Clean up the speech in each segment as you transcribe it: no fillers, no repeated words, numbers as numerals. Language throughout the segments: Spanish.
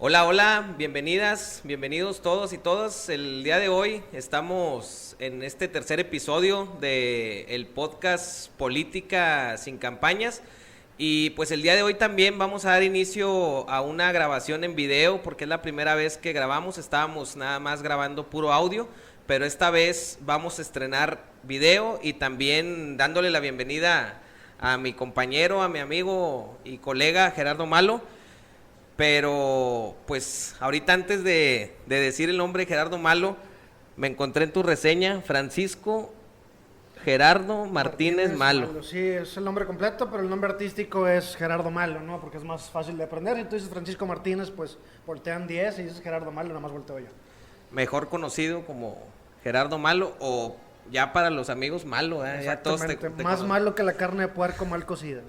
Hola, hola, bienvenidas, bienvenidos todos y todas. El día de hoy estamos en este tercer episodio de el podcast Política sin Campañas. Y pues el día de hoy también vamos a dar inicio a una grabación en video porque es la primera vez que grabamos. Estábamos nada más grabando puro audio, pero esta vez vamos a estrenar video y también dándole la bienvenida a mi compañero, a mi amigo y colega Gerardo Malo. Pero pues ahorita antes de decir el nombre Gerardo Malo, me encontré en tu reseña Francisco Gerardo Martínez Malo. Sí, es el nombre completo, pero el nombre artístico es Gerardo Malo, ¿no? Porque es más fácil de aprender. Si tú dices Francisco Martínez, pues voltean 10 y dices Gerardo Malo, nada más volteo yo. Mejor conocido como Gerardo Malo o ya para los amigos Malo, ¿eh? Ya todos Exactamente, más malo que la carne de puerco mal cocida.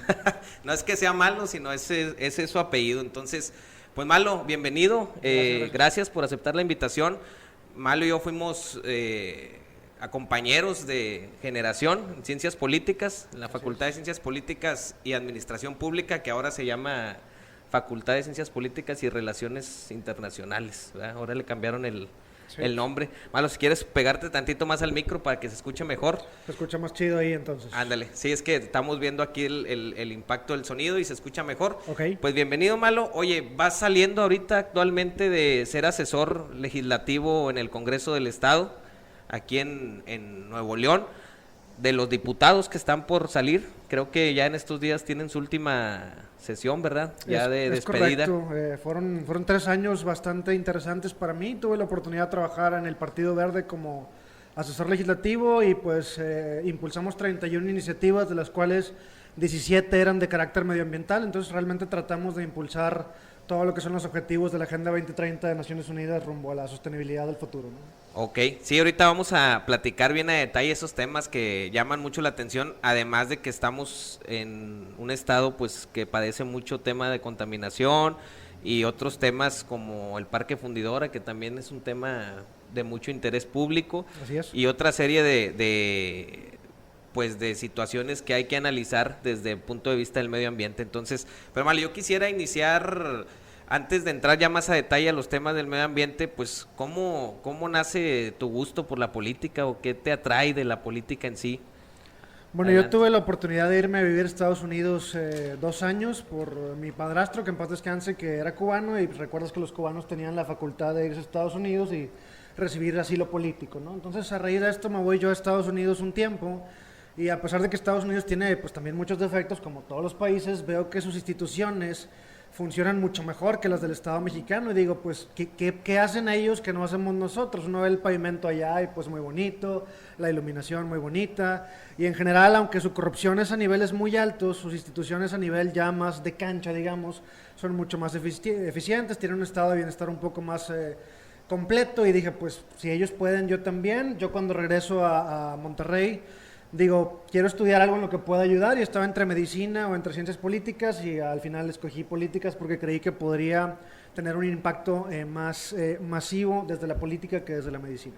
No es que sea malo, sino ese es su apellido. Entonces, pues Malo, bienvenido. Gracias por aceptar la invitación. Malo y yo fuimos a compañeros de generación en Ciencias Políticas, en la Facultad de Ciencias Políticas y Administración Pública, que ahora se llama Facultad de Ciencias Políticas y Relaciones Internacionales, ¿verdad? Ahora le cambiaron el nombre. Malo, si quieres pegarte tantito más al micro para que se escuche mejor. Se escucha más chido ahí entonces. Ándale, sí, es que estamos viendo aquí el impacto del sonido y se escucha mejor. Ok. Pues bienvenido, Malo. Oye, vas saliendo ahorita actualmente de ser asesor legislativo en el Congreso del Estado, aquí en Nuevo León, de los diputados que están por salir. Creo que ya en estos días tienen su última sesión, ¿verdad? Ya de despedida. Correcto. Fueron 3 años bastante interesantes para mí. Tuve la oportunidad de trabajar en el Partido Verde como asesor legislativo y pues impulsamos 31 iniciativas, de las cuales 17 eran de carácter medioambiental. Entonces realmente tratamos de impulsar todo lo que son los objetivos de la Agenda 2030 de Naciones Unidas rumbo a la sostenibilidad del futuro, ¿no? Ok, sí, ahorita vamos a platicar bien a detalle esos temas que llaman mucho la atención, además de que estamos en un estado pues que padece mucho tema de contaminación y otros temas como el Parque Fundidora, que también es un tema de mucho interés público. Así es. Y otra serie pues de situaciones que hay que analizar desde el punto de vista del medio ambiente. Entonces, pero Mal, yo quisiera iniciar, antes de entrar ya más a detalle a los temas del medio ambiente, pues ¿cómo nace tu gusto por la política o qué te atrae de la política en sí? Bueno, Adelante. yo tuve la oportunidad de irme a vivir a Estados Unidos 2 años por mi padrastro, que en paz descanse, que era cubano, y recuerdas que los cubanos tenían la facultad de irse a Estados Unidos y recibir asilo político, ¿no? Entonces, a raíz de esto me voy yo a Estados Unidos un tiempo, y a pesar de que Estados Unidos tiene pues también muchos defectos, como todos los países, veo que sus instituciones funcionan mucho mejor que las del Estado mexicano, y digo, pues, ¿qué hacen ellos que no hacemos nosotros? Uno ve el pavimento allá y pues muy bonito, la iluminación muy bonita, y en general, aunque su corrupción es a niveles muy altos, sus instituciones a nivel ya más de cancha, digamos, son mucho más eficientes, tienen un estado de bienestar un poco más completo, y dije, pues, si ellos pueden, yo también. Yo cuando regreso a Monterrey, digo, quiero estudiar algo en lo que pueda ayudar, y estaba entre medicina o entre ciencias políticas, y al final escogí políticas porque creí que podría tener un impacto más masivo desde la política que desde la medicina.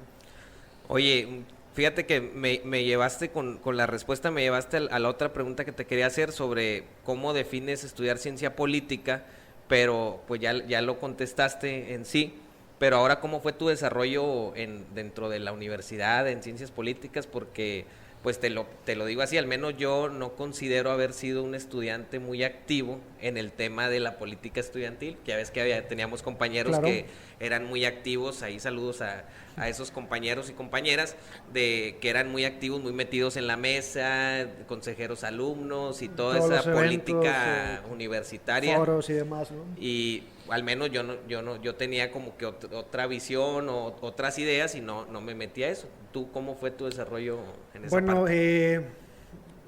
Oye, fíjate que me llevaste con la respuesta, me llevaste a la otra pregunta que te quería hacer sobre cómo defines estudiar ciencia política, pero pues ya lo contestaste en sí. Pero ahora, ¿cómo fue tu desarrollo dentro de la universidad en ciencias políticas? Porque pues te lo digo así, al menos yo no considero haber sido un estudiante muy activo en el tema de la política estudiantil, que ya ves que teníamos compañeros Claro. que eran muy activos, ahí saludos a esos compañeros y compañeras, que eran muy activos, muy metidos en la mesa, consejeros alumnos y toda Todos esa los eventos, política universitaria. Foros y demás, ¿no? Y al menos yo tenía como que otra visión o otras ideas y no me metí a eso. ¿Tú cómo fue tu desarrollo en esa Bueno, parte?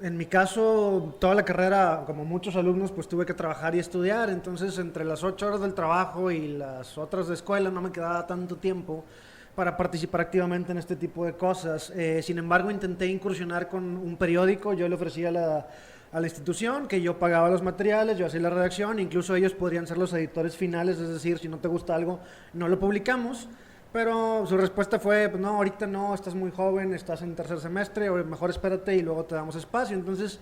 en mi caso, toda la carrera, como muchos alumnos, pues tuve que trabajar y estudiar. Entonces, entre las 8 horas del trabajo y las otras de escuela, no me quedaba tanto tiempo para participar activamente en este tipo de cosas. Sin embargo, intenté incursionar con un periódico. Yo le ofrecía a la institución que yo pagaba los materiales, yo hacía la redacción, incluso ellos podrían ser los editores finales, es decir, si no te gusta algo, no lo publicamos. Pero su respuesta fue, pues no, ahorita no, estás muy joven, estás en tercer semestre, o mejor espérate y luego te damos espacio. Entonces,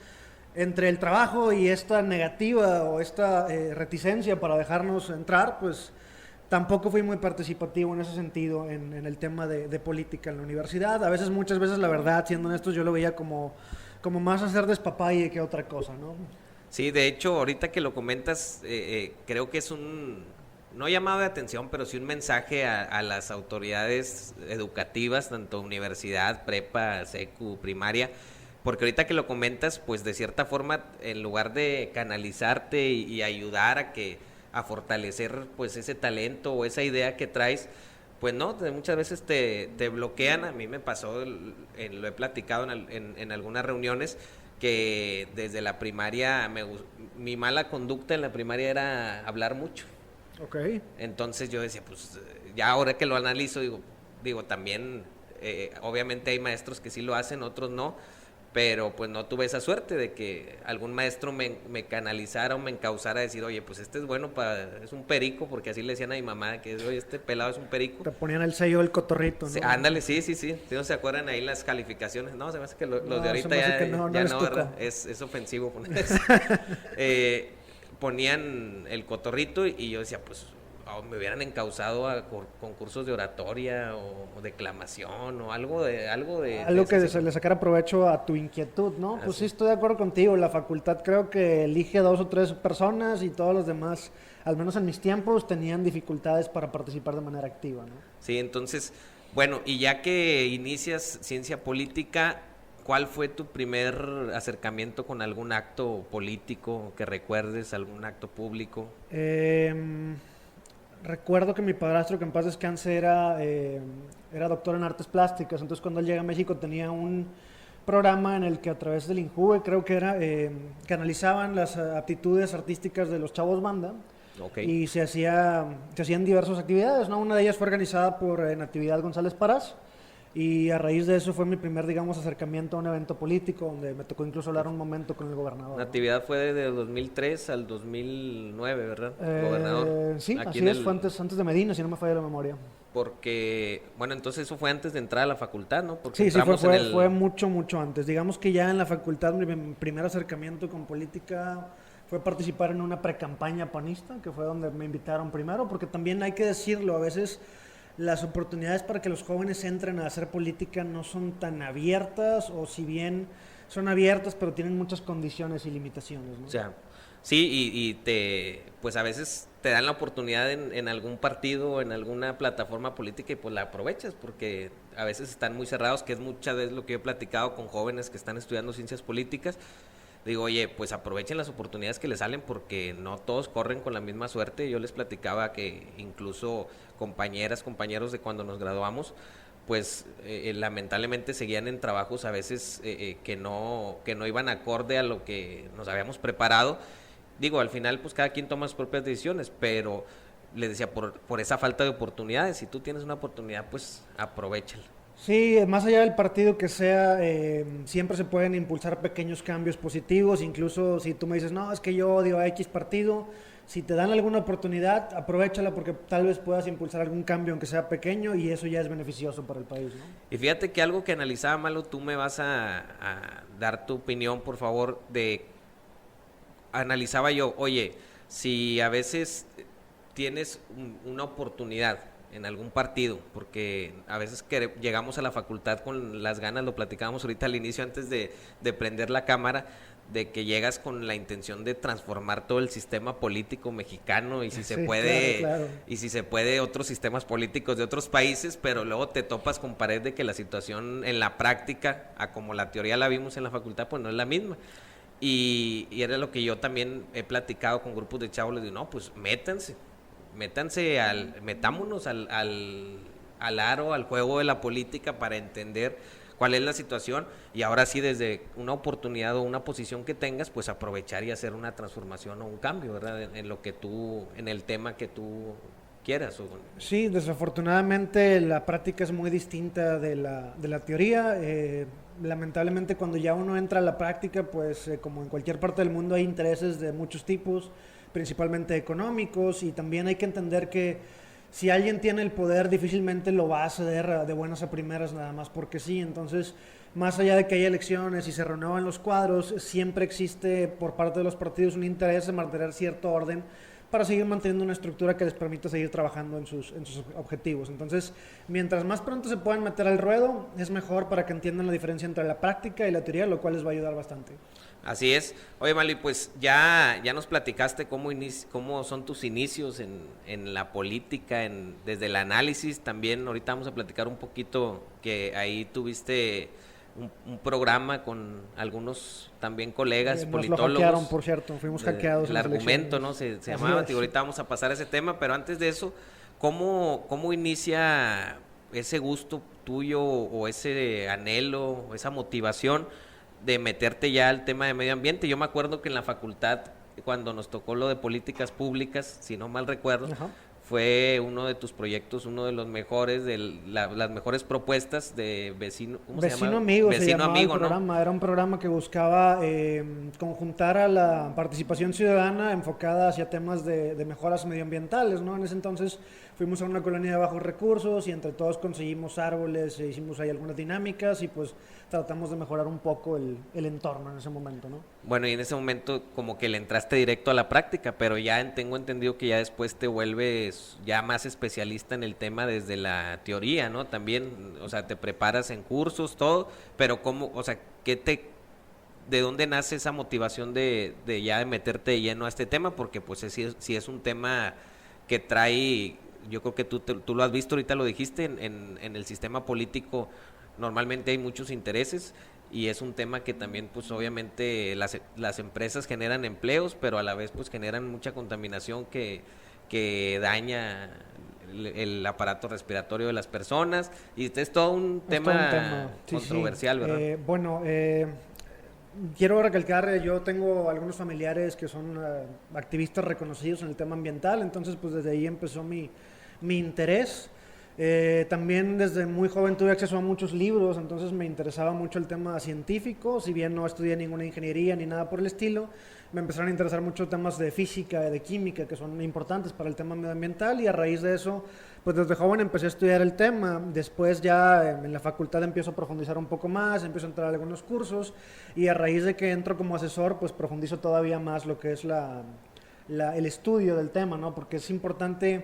entre el trabajo y esta negativa o esta reticencia para dejarnos entrar, pues tampoco fui muy participativo en ese sentido en el tema de política en la universidad. A veces, muchas veces, la verdad, siendo honestos, yo lo veía como más hacer despapalle que otra cosa, ¿no? Sí, de hecho, ahorita que lo comentas, creo que es no llamado de atención, pero sí un mensaje a las autoridades educativas, tanto universidad, prepa, secu, primaria, porque ahorita que lo comentas, pues de cierta forma, en lugar de canalizarte y ayudar a fortalecer pues ese talento o esa idea que traes, pues no, muchas veces te bloquean. A mí me pasó, lo he platicado en algunas reuniones, que desde la primaria mi mala conducta en la primaria era hablar mucho. Ok. Entonces yo decía, pues ya ahora que lo analizo, digo también, obviamente hay maestros que sí lo hacen, otros no, pero pues no tuve esa suerte de que algún maestro me canalizara o me encauzara a decir, oye, pues este es bueno, es un perico, porque así le decían a mi mamá, que oye, este pelado es un perico. Te ponían el sello del cotorrito, ¿no? Sí, ándale, sí. Si no se acuerdan ahí las calificaciones, no, se me hace que los de ahorita ya no, ¿verdad? Es ofensivo poner eso. Ponían el cotorrito y yo decía, pues me hubieran encauzado a concursos de oratoria o declamación o algo que se le sacara provecho a tu inquietud, ¿no? Pues sí, estoy de acuerdo contigo. La facultad creo que elige 2 o 3 personas y todos los demás, al menos en mis tiempos, tenían dificultades para participar de manera activa, ¿no? Sí, entonces, bueno, y ya que inicias ciencia política, ¿cuál fue tu primer acercamiento con algún acto político que recuerdes, algún acto público? Recuerdo que mi padrastro, que en paz descanse, era doctor en artes plásticas. Entonces, cuando él llega a México, tenía un programa en el que, a través del INJUVE, creo que era, que analizaban las aptitudes artísticas de los chavos banda. Okay. Y se hacían diversas actividades, ¿no? Una de ellas fue organizada por Natividad González Parás. Y a raíz de eso fue mi primer, digamos, acercamiento a un evento político, donde me tocó incluso hablar un momento con el gobernador. Natividad fue de 2003 al 2009, ¿verdad? Gobernador. Sí, así es, fue antes de Medina, si no me falla la memoria. Porque, bueno, entonces eso fue antes de entrar a la facultad, ¿no? Porque sí, fue mucho antes. Digamos que ya en la facultad mi primer acercamiento con política fue participar en una precampaña panista, que fue donde me invitaron primero, porque también hay que decirlo, a veces las oportunidades para que los jóvenes entren a hacer política no son tan abiertas, o si bien son abiertas, pero tienen muchas condiciones y limitaciones, ¿no? O sea, sí, pues a veces te dan la oportunidad en algún partido o en alguna plataforma política y pues la aprovechas, porque a veces están muy cerrados, que es muchas veces lo que yo he platicado con jóvenes que están estudiando ciencias políticas. Digo, oye, pues aprovechen las oportunidades que les salen, porque no todos corren con la misma suerte. Yo les platicaba que incluso compañeros de cuando nos graduamos, pues lamentablemente seguían en trabajos a veces que no iban acorde a lo que nos habíamos preparado. Digo, al final pues cada quien toma sus propias decisiones, pero les decía, por esa falta de oportunidades, si tú tienes una oportunidad, pues aprovéchala. Sí, más allá del partido que sea, siempre se pueden impulsar pequeños cambios positivos. Incluso si tú me dices, no, es que yo odio a X partido, si te dan alguna oportunidad, aprovéchala, porque tal vez puedas impulsar algún cambio, aunque sea pequeño, y eso ya es beneficioso para el país, ¿no? Y fíjate que algo que analizaba, Malo, tú me vas a dar tu opinión, por favor. Analizaba yo, oye, si a veces tienes una oportunidad en algún partido, porque a veces llegamos a la facultad con las ganas, lo platicábamos ahorita al inicio antes de prender la cámara, de que llegas con la intención de transformar todo el sistema político mexicano y si se puede, claro. Y si se puede otros sistemas políticos de otros países, pero luego te topas con pared de que la situación en la práctica, a como la teoría la vimos en la facultad, pues no es la misma. Y era lo que yo también he platicado con grupos de chavos, les digo, no, pues metámonos al aro, al juego de la política, para entender cuál es la situación, y ahora sí, desde una oportunidad o una posición que tengas, pues aprovechar y hacer una transformación o un cambio, ¿verdad? En el tema que tú quieras. Sí, desafortunadamente la práctica es muy distinta de la teoría. Lamentablemente, cuando ya uno entra a la práctica, pues como en cualquier parte del mundo hay intereses de muchos tipos, principalmente económicos, y también hay que entender que si alguien tiene el poder, difícilmente lo va a ceder de buenas a primeras, nada más porque sí. Entonces, más allá de que haya elecciones y se renuevan los cuadros, siempre existe por parte de los partidos un interés de mantener cierto orden para seguir manteniendo una estructura que les permita seguir trabajando en sus objetivos. Entonces, mientras más pronto se puedan meter al ruedo, es mejor para que entiendan la diferencia entre la práctica y la teoría, lo cual les va a ayudar bastante. Así es. Oye, Mali, pues ya nos platicaste cómo son tus inicios en la política, desde el análisis también. Ahorita vamos a platicar un poquito que ahí tuviste un programa con algunos también colegas politólogos. Nos lo hackearon, por cierto, fuimos hackeados. El argumento, ¿no? Se llamaba, y ahorita vamos a pasar a ese tema, pero antes de eso, ¿cómo inicia ese gusto tuyo o ese anhelo, esa motivación de meterte ya al tema de medio ambiente? Yo me acuerdo que en la facultad, cuando nos tocó lo de políticas públicas, si no mal recuerdo, ajá, fue uno de tus proyectos, uno de los mejores, las mejores propuestas de vecino, ¿cómo se llama? Amigo, Vecino Amigo, el programa, ¿no? Era un programa que buscaba conjuntar a la participación ciudadana enfocada hacia temas de mejoras medioambientales, ¿no? En ese entonces fuimos a una colonia de bajos recursos y entre todos conseguimos árboles, hicimos ahí algunas dinámicas y pues tratamos de mejorar un poco el entorno en ese momento, ¿no? Bueno, y en ese momento como que le entraste directo a la práctica, pero ya tengo entendido que ya después te vuelves ya más especialista en el tema desde la teoría, ¿no? También, o sea, te preparas en cursos, todo, pero ¿cómo, o sea, de dónde nace esa motivación de ya de meterte de lleno a este tema? Porque pues sí es un tema que trae, yo creo que tú lo has visto, ahorita lo dijiste, en el sistema político normalmente hay muchos intereses y es un tema que también pues obviamente las empresas generan empleos, pero a la vez pues generan mucha contaminación que daña el aparato respiratorio de las personas y es todo un tema controversial, sí. ¿Verdad? Bueno, quiero recalcar, yo tengo algunos familiares que son activistas reconocidos en el tema ambiental, entonces pues desde ahí empezó mi interés. También desde muy joven tuve acceso a muchos libros, entonces me interesaba mucho el tema científico, si bien no estudié ninguna ingeniería ni nada por el estilo, me empezaron a interesar mucho temas de física, de química, que son importantes para el tema medioambiental y a raíz de eso, pues desde joven empecé a estudiar el tema, después ya en la facultad empiezo a profundizar un poco más, empiezo a entrar a algunos cursos y a raíz de que entro como asesor, pues profundizo todavía más lo que es el estudio del tema, ¿no? Porque es importante.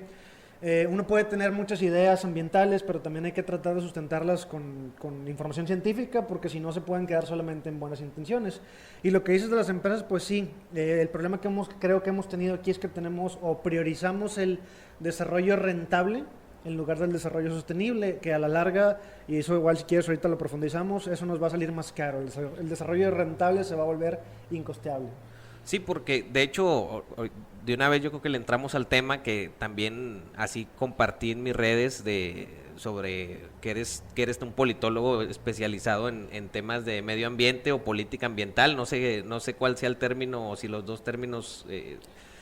Uno puede tener muchas ideas ambientales, pero también hay que tratar de sustentarlas con información científica, porque si no se pueden quedar solamente en buenas intenciones. Y lo que dices de las empresas, pues sí, el problema que creo que hemos tenido aquí es que tenemos o priorizamos el desarrollo rentable en lugar del desarrollo sostenible, que a la larga, y eso igual si quieres ahorita lo profundizamos, eso nos va a salir más caro. El desarrollo rentable se va a volver incosteable. Sí, porque de hecho, de una vez yo creo que le entramos al tema que también así compartí en mis redes sobre que eres un politólogo especializado en temas de medio ambiente o política ambiental, no sé cuál sea el término o si los dos términos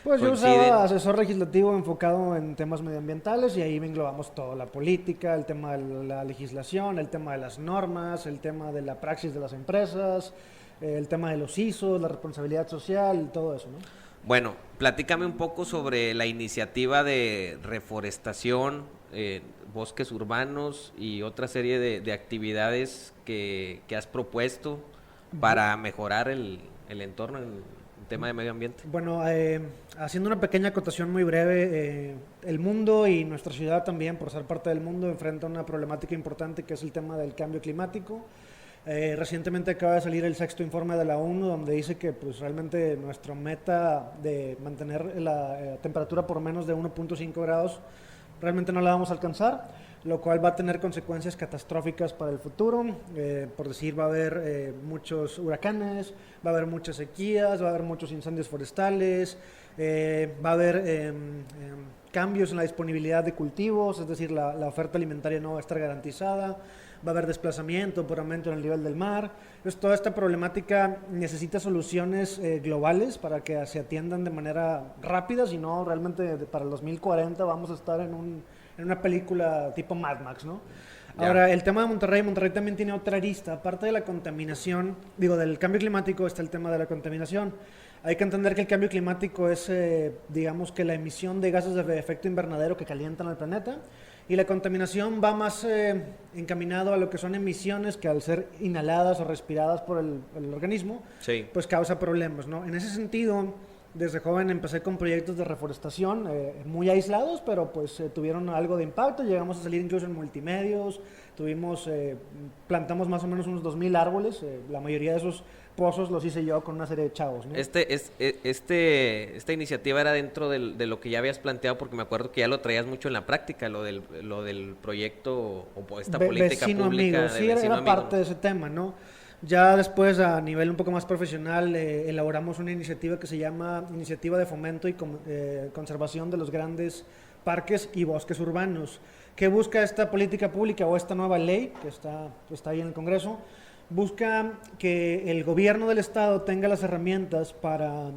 pues coinciden. Yo usaba asesor legislativo enfocado en temas medioambientales y ahí englobamos todo, la política, el tema de la legislación, el tema de las normas, el tema de la praxis de las empresas, el tema de los ISOs, la responsabilidad social, todo eso, ¿no? Bueno, platícame un poco sobre la iniciativa de reforestación, bosques urbanos y otra serie de actividades que has propuesto para mejorar el entorno en el tema de medio ambiente. Bueno, haciendo una pequeña acotación muy breve, el mundo y nuestra ciudad también, por ser parte del mundo, enfrenta una problemática importante que es el tema del cambio climático. Recientemente acaba de salir el 6º informe de la ONU donde dice que pues realmente nuestra meta de mantener la temperatura por menos de 1.5 grados realmente no la vamos a alcanzar, lo cual va a tener consecuencias catastróficas para el futuro. Por decir, va a haber muchos huracanes, va a haber muchas sequías, va a haber muchos incendios forestales, va a haber cambios en la disponibilidad de cultivos, es decir, la oferta alimentaria no va a estar garantizada, va a haber desplazamiento por aumento en el nivel del mar. Entonces, toda esta problemática necesita soluciones globales para que se atiendan de manera rápida, si no, realmente para el 2040 vamos a estar en una película tipo Mad Max, ¿no? Ya. Ahora, el tema de Monterrey también tiene otra arista. Aparte de la contaminación, del cambio climático, está el tema de la contaminación. Hay que entender que el cambio climático es, digamos que la emisión de gases de efecto invernadero que calientan al planeta, y la contaminación va más encaminado a lo que son emisiones que al ser inhaladas o respiradas por el organismo, sí, pues causa problemas, ¿no? En ese sentido, Desde joven empecé con proyectos de reforestación muy aislados, pero pues tuvieron algo de impacto. Llegamos a salir incluso en multimedios. Plantamos más o menos unos 2,000 árboles. La mayoría de esos pozos los hice yo con una serie de chavos, ¿no? Esta iniciativa era dentro de lo que ya habías planteado, porque me acuerdo que ya lo traías mucho en la práctica, lo del proyecto o esta política vecino pública amigo. de Sí, vecino era amigo, parte ¿no? de ese tema, ¿no? Ya después, a nivel un poco más profesional, elaboramos una iniciativa que se llama Iniciativa de Fomento y Conservación de los Grandes Parques y Bosques Urbanos. ¿Qué busca esta política pública o esta nueva ley que está ahí en el Congreso? Busca que el gobierno del estado tenga las herramientas para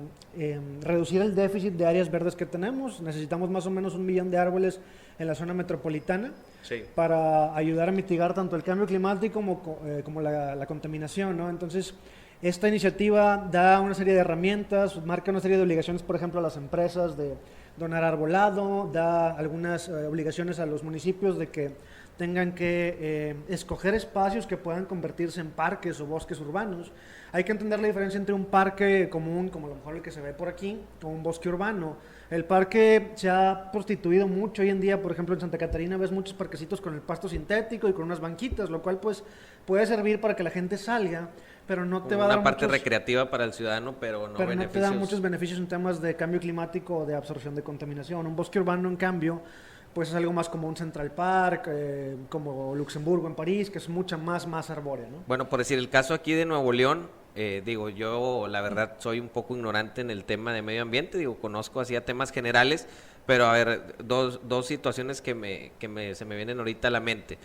reducir el déficit de áreas verdes que tenemos. Necesitamos más o menos 1 millón de árboles en la zona metropolitana, Sí. para ayudar a mitigar tanto el cambio climático como la contaminación, ¿no? Entonces, esta iniciativa da una serie de herramientas, marca una serie de obligaciones, por ejemplo, a las empresas de donar arbolado, da algunas obligaciones a los municipios de que tengan que escoger espacios que puedan convertirse en parques o bosques urbanos. Hay que entender la diferencia entre un parque común, como a lo mejor el que se ve por aquí, o un bosque urbano. El parque se ha prostituido mucho hoy en día. Por ejemplo, en Santa Catarina ves muchos parquecitos con el pasto sintético y con unas banquitas, lo cual pues puede servir para que la gente salga, pero no te va a dar Una parte muchos, recreativa para el ciudadano, pero no pero no te beneficios. da muchos beneficios en temas de cambio climático o de absorción de contaminación. Un bosque urbano, en cambio, pues es algo más como un Central Park, como Luxemburgo en París, que es mucha más arbórea, ¿no? Bueno, por decir el caso aquí de Nuevo León, digo, yo la verdad soy un poco ignorante en el tema de medio ambiente, digo, conozco así a temas generales, pero a ver, dos situaciones que se me vienen ahorita a la mente.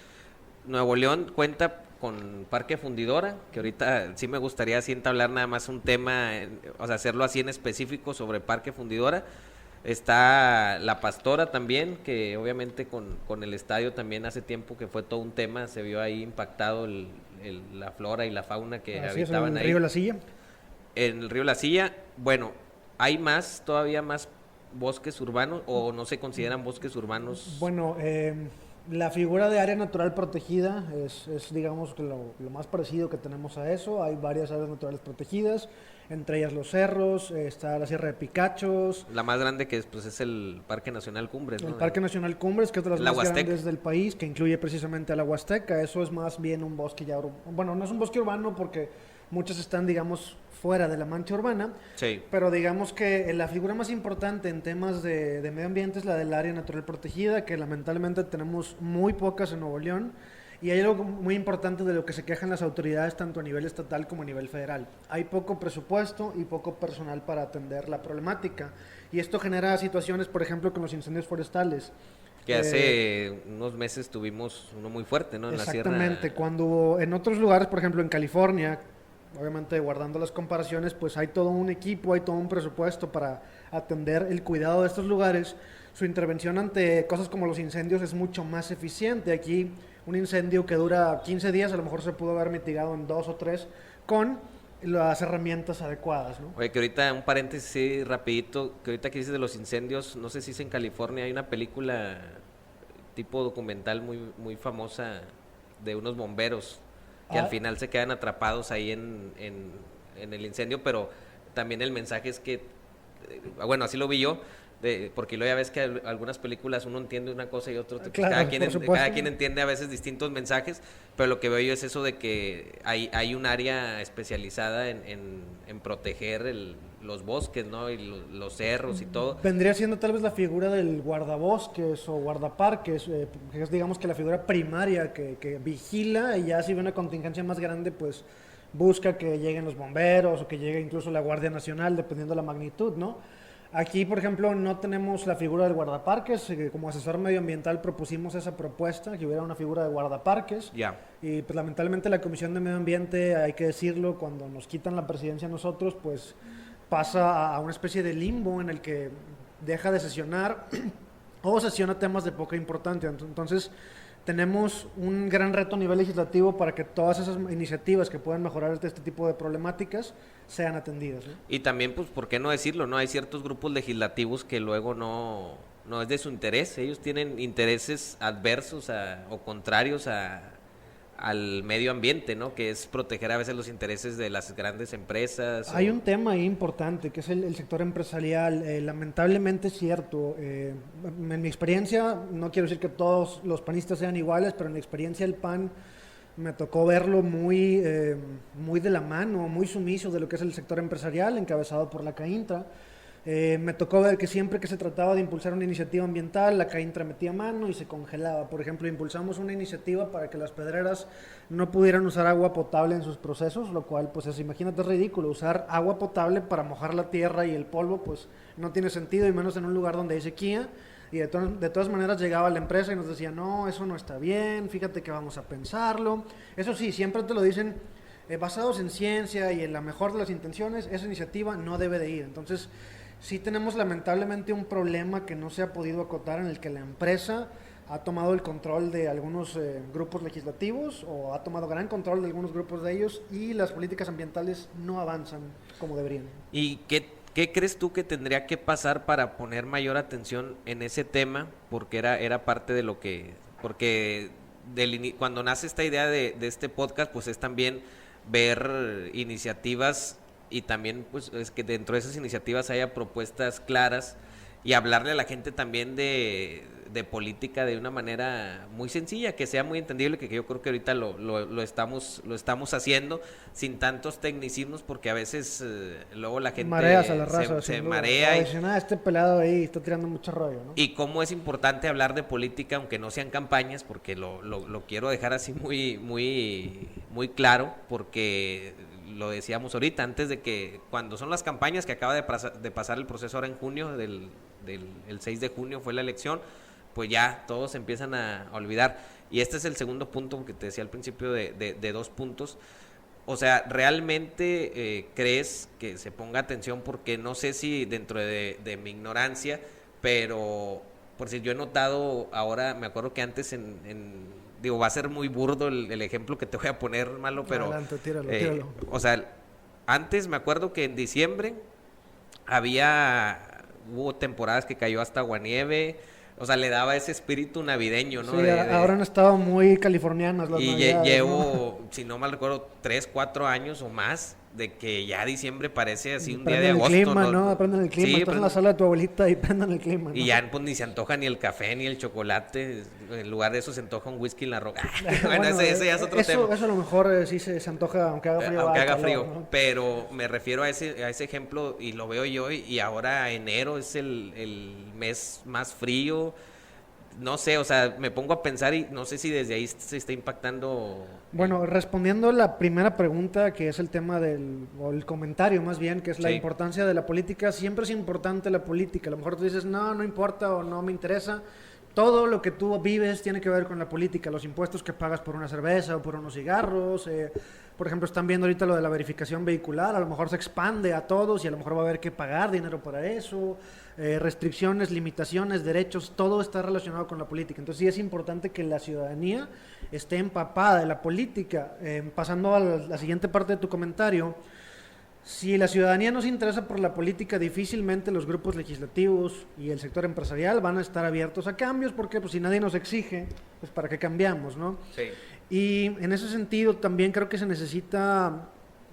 Nuevo León cuenta con Parque Fundidora, que ahorita sí me gustaría así entablar nada más un tema, o sea, hacerlo así en específico sobre Parque Fundidora. Está La Pastora también, que obviamente con el estadio también hace tiempo que fue todo un tema, se vio ahí impactado la flora y la fauna que Así es, habitaban en el ahí. río La Silla. En el río La Silla, bueno, hay todavía más bosques urbanos, o no se consideran bosques urbanos. Bueno, la figura de área natural protegida es digamos, que lo más parecido que tenemos a eso. Hay varias áreas naturales protegidas, entre ellas los cerros, está la Sierra de Picachos, La más grande que es, pues, es el Parque Nacional Cumbres, ¿no? el Parque Nacional Cumbres, que es de las La más Huasteca. grandes del país, que incluye precisamente a la Huasteca. Eso es más bien un bosque ya bueno, no es un bosque urbano porque muchos están, digamos, fuera de la mancha urbana, Sí. pero digamos que la figura más importante en temas de medio ambiente es la del área natural protegida, que lamentablemente tenemos muy pocas en Nuevo León. Y hay algo muy importante de lo que se quejan las autoridades tanto a nivel estatal como a nivel federal. Hay poco presupuesto y poco personal para atender la problemática. Y esto genera situaciones, por ejemplo, con los incendios forestales. Que hace unos meses tuvimos uno muy fuerte, ¿no? En la sierra. Exactamente, cuando en otros lugares, por ejemplo en California, obviamente guardando las comparaciones, pues hay todo un equipo, hay todo un presupuesto para atender el cuidado de estos lugares. Su intervención ante cosas como los incendios es mucho más eficiente. Aquí un incendio que dura 15 días a lo mejor se pudo haber mitigado en 2 o 3 con las herramientas adecuadas, ¿no? Oye, que ahorita, un paréntesis sí, rapidito, que ahorita que dices de los incendios, no sé si es en California, hay una película tipo documental muy famosa de unos bomberos que al final se quedan atrapados ahí en el incendio, pero también el mensaje es que, bueno, así lo vi yo, porque luego ya ves que algunas películas uno entiende una cosa y otro, Claro, cada quien entiende a veces distintos mensajes, pero lo que veo yo es eso de que hay un área especializada en proteger los bosques, ¿no? Y los cerros y todo. Vendría siendo tal vez la figura del guardabosques o guardaparques, que es, digamos, que la figura primaria que vigila, y ya si ve una contingencia más grande, pues busca que lleguen los bomberos o que llegue incluso la Guardia Nacional, dependiendo de la magnitud, ¿no? Aquí, por ejemplo, no tenemos la figura del guardaparques. Como asesor medioambiental propusimos esa propuesta, que hubiera una figura de guardaparques. Ya. Y pues lamentablemente la Comisión de Medio Ambiente, hay que decirlo, cuando nos quitan la presidencia a nosotros, pues pasa a una especie de limbo en el que deja de sesionar o sesiona temas de poca importancia. Entonces, tenemos un gran reto a nivel legislativo para que todas esas iniciativas que puedan mejorar este tipo de problemáticas sean atendidas, ¿no? Y también, pues, ¿por qué no decirlo? No hay ciertos grupos legislativos que luego no es de su interés. Ellos tienen intereses adversos o contrarios a al medio ambiente, ¿no? Que es proteger a veces los intereses de las grandes empresas. Hay un tema ahí importante que es el sector empresarial. Lamentablemente es cierto. En mi experiencia, no quiero decir que todos los panistas sean iguales, pero en mi experiencia el PAN me tocó verlo muy de la mano, muy sumiso de lo que es el sector empresarial, encabezado por la CAINTRA. Me tocó ver que siempre que se trataba de impulsar una iniciativa ambiental, la CAINTRA metía mano y se congelaba. Por ejemplo, impulsamos una iniciativa para que las pedreras no pudieran usar agua potable en sus procesos, lo cual, pues imagínate, es ridículo. Usar agua potable para mojar la tierra y el polvo, pues no tiene sentido, y menos en un lugar donde hay sequía. Y de todas maneras llegaba la empresa y nos decía, no, eso no está bien, fíjate que vamos a pensarlo. Eso sí, siempre te lo dicen basados en ciencia y en la mejor de las intenciones, esa iniciativa no debe de ir. Entonces, sí tenemos lamentablemente un problema que no se ha podido acotar, en el que la empresa ha tomado el control de algunos grupos legislativos, o ha tomado gran control de algunos grupos de ellos, y las políticas ambientales no avanzan como deberían. ¿Y qué crees tú que tendría que pasar para poner mayor atención en ese tema? Porque era parte de lo que... Porque cuando nace esta idea de este podcast, pues es también ver iniciativas, y también pues es que dentro de esas iniciativas haya propuestas claras, y hablarle a la gente también de política de una manera muy sencilla, que sea muy entendible, que yo creo que ahorita lo estamos haciendo sin tantos tecnicismos, porque a veces luego la gente mareas a la raza, se marea. Este pelado ahí está tirando mucho rollo, ¿no? Y cómo es importante hablar de política, aunque no sean campañas, porque lo quiero dejar así muy claro, porque lo decíamos ahorita, antes de que, cuando son las campañas, que acaba de pasar el proceso ahora en junio, el 6 de junio fue la elección, pues ya todos empiezan a olvidar. Y este es el segundo punto que te decía al principio de 2 puntos. O sea, ¿realmente crees que se ponga atención? Porque no sé si dentro de mi ignorancia, pero por si yo he notado ahora, me acuerdo que antes digo, va a ser muy burdo el ejemplo que te voy a poner, Malo, pero... Adelante, tíralo. O sea, antes me acuerdo que en diciembre hubo temporadas que cayó hasta aguanieve, o sea, le daba ese espíritu navideño, ¿no? Sí, ahora han estado muy californianas las navidades, llevo, ¿no? si no mal recuerdo, 3, 4 años o más de que ya diciembre parece así un Prenden día de agosto. el clima, ¿no? Aprendan el clima, Sí, estás en la sala de tu abuelita y prendan el clima, ¿no? Y ya pues ni se antoja ni el café ni el chocolate, en lugar de eso se antoja un whisky en la roca. Bueno, ese ya es otro tema. Eso a lo mejor sí se antoja, aunque haga frío. Aunque haga calor, frío, ¿no? pero me refiero a ese ejemplo, y lo veo yo, y ahora enero es el mes más frío. No sé, o sea, me pongo a pensar y no sé si desde ahí se está impactando. Bueno, respondiendo la primera pregunta, que es el tema o el comentario más bien, que es la importancia de la política. Siempre es importante la política. A lo mejor tú dices, no importa o no me interesa. Todo lo que tú vives tiene que ver con la política. Los impuestos que pagas por una cerveza o por unos cigarros. Por ejemplo, están viendo ahorita lo de la verificación vehicular. A lo mejor se expande a todos y a lo mejor va a haber que pagar dinero para eso. Restricciones, limitaciones, derechos, todo está relacionado con la política. Entonces sí es importante que la ciudadanía esté empapada de la política. Pasando a la siguiente parte de tu comentario, si la ciudadanía no se interesa por la política, difícilmente los grupos legislativos y el sector empresarial van a estar abiertos a cambios, porque pues si nadie nos exige, pues para qué cambiamos, ¿no? Sí. Y en ese sentido también creo que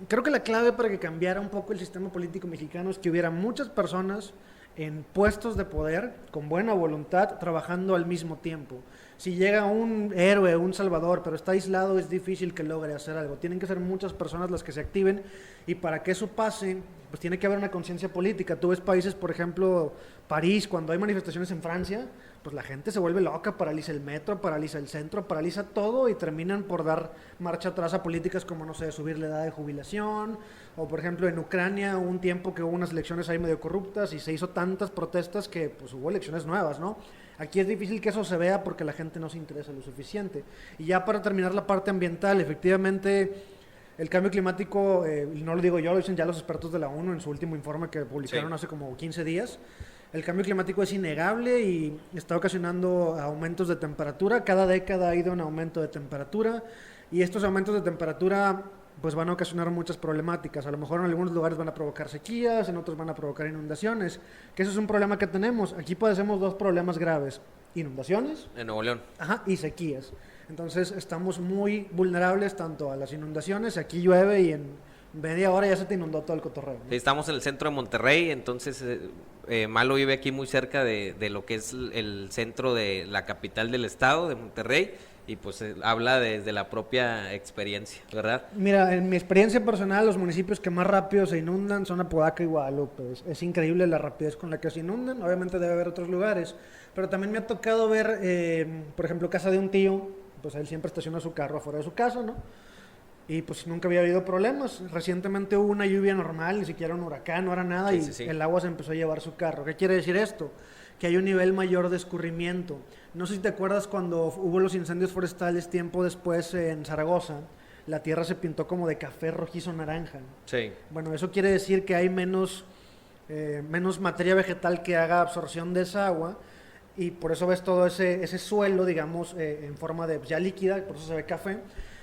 creo que la clave para que cambiara un poco el sistema político mexicano es que hubiera muchas personas en puestos de poder, con buena voluntad, trabajando al mismo tiempo. Si llega un héroe, un salvador, pero está aislado, es difícil que logre hacer algo. Tienen que ser muchas personas las que se activen, y para que eso pase, pues tiene que haber una conciencia política. Tú ves países, por ejemplo, París, cuando hay manifestaciones en Francia, pues la gente se vuelve loca, paraliza el metro, paraliza el centro, paraliza todo, y terminan por dar marcha atrás a políticas como, no sé, subir la edad de jubilación, o por ejemplo en Ucrania, un tiempo que hubo unas elecciones ahí medio corruptas y se hizo tantas protestas que pues hubo elecciones nuevas, ¿no? Aquí es difícil que eso se vea porque la gente no se interesa lo suficiente. Y ya para terminar la parte ambiental, efectivamente el cambio climático, no lo digo yo, lo dicen ya los expertos de la ONU en su último informe que publicaron hace como 15 días. El cambio climático es innegable y está ocasionando aumentos de temperatura. Cada década ha ido un aumento de temperatura, y estos aumentos de temperatura pues van a ocasionar muchas problemáticas. A lo mejor en algunos lugares van a provocar sequías, en otros van a provocar inundaciones, que eso es un problema que tenemos. Aquí padecemos 2 problemas graves. inundaciones. En Nuevo León. Ajá, y sequías. Entonces estamos muy vulnerables tanto a las inundaciones, aquí llueve y en media hora ya se te inundó todo el cotorreo, ¿no? Sí, estamos en el centro de Monterrey, entonces Malo vive aquí muy cerca de lo que es el centro de la capital del estado, de Monterrey, y pues habla desde la propia experiencia, ¿verdad? Mira, en mi experiencia personal, los municipios que más rápido se inundan son Apodaca y Guadalupe. Es increíble la rapidez con la que se inundan. Obviamente debe haber otros lugares, pero también me ha tocado ver, por ejemplo, casa de un tío, pues él siempre estaciona su carro afuera de su casa, ¿no? Y pues nunca había habido problemas. Recientemente hubo una lluvia normal, ni siquiera un huracán, no era nada, Sí, y sí, sí. el agua se empezó a llevar su carro. ¿Qué quiere decir esto? Que hay un nivel mayor de escurrimiento. No sé si te acuerdas cuando hubo los incendios forestales tiempo después en Zaragoza, la tierra se pintó como de café rojizo naranja. Sí. Bueno, eso quiere decir que hay menos materia vegetal que haga absorción de esa agua, y por eso ves todo ese suelo, digamos, en forma de ya líquida, por eso se ve café.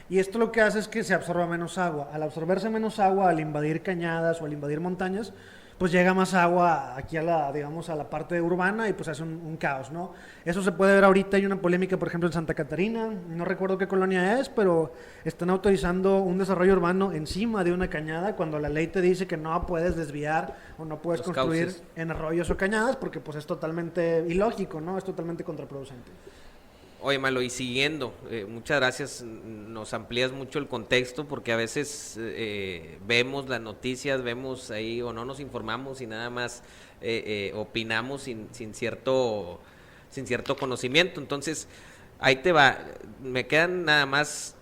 Y esto lo que hace es que se absorba menos agua. Al absorberse menos agua, al invadir cañadas o al invadir montañas, pues llega más agua aquí digamos, a la parte urbana, y pues hace un caos, ¿no? Eso se puede ver ahorita. Hay una polémica, por ejemplo, en Santa Catarina, no recuerdo qué colonia es, pero están autorizando un desarrollo urbano encima de una cañada, cuando la ley te dice que no puedes desviar o no puedes Los construir cauces en arroyos o cañadas, porque pues es totalmente ilógico, ¿no? Es totalmente contraproducente. Oye, Malo, y siguiendo, muchas gracias, nos amplías mucho el contexto, porque a veces vemos las noticias, vemos ahí o no nos informamos y nada más opinamos sin cierto conocimiento. Entonces, ahí te va, me quedan nada más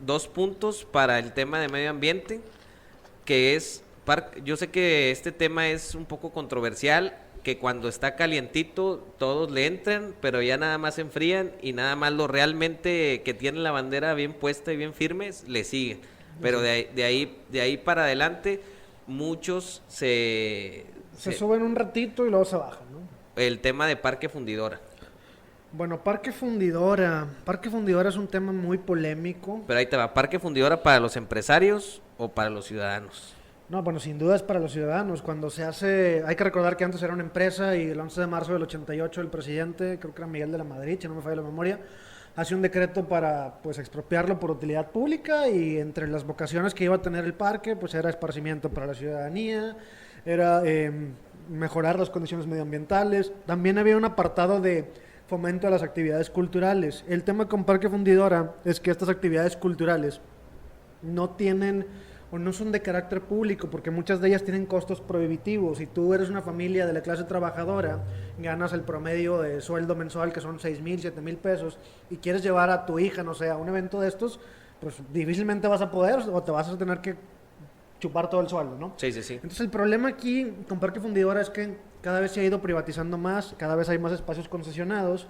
2 puntos para el tema de medio ambiente, que es, yo sé que este tema es un poco controversial, que cuando está calientito todos le entran, pero ya nada más se enfrían y nada más lo realmente que tienen la bandera bien puesta y bien firmes le siguen. Pero de ahí para adelante muchos Se suben un ratito y luego se bajan, ¿no? el tema de Parque Fundidora. Bueno, Parque Fundidora. Parque Fundidora es un tema muy polémico. Pero ahí te va, ¿Parque Fundidora para los empresarios o para los ciudadanos? No, bueno, sin duda es para los ciudadanos. Cuando se hace, hay que recordar que antes era una empresa, y el 11 de marzo del 88 el presidente, creo que era Miguel de la Madrid, si no me falla la memoria, hace un decreto para pues expropiarlo por utilidad pública, y entre las vocaciones que iba a tener el parque pues era esparcimiento para la ciudadanía, era mejorar las condiciones medioambientales. También había un apartado de fomento a las actividades culturales. El tema con Parque Fundidora es que estas actividades culturales no tienen o no son de carácter público, porque muchas de ellas tienen costos prohibitivos. Si tú eres una familia de la clase trabajadora, ganas el promedio de sueldo mensual, que son 6,000, 7,000 pesos, y quieres llevar a tu hija, no sé, a un evento de estos, pues difícilmente vas a poder, o te vas a tener que chupar todo el sueldo, ¿no? Sí, sí, sí. Entonces el problema aquí con Parque Fundidora es que cada vez se ha ido privatizando más, cada vez hay más espacios concesionados,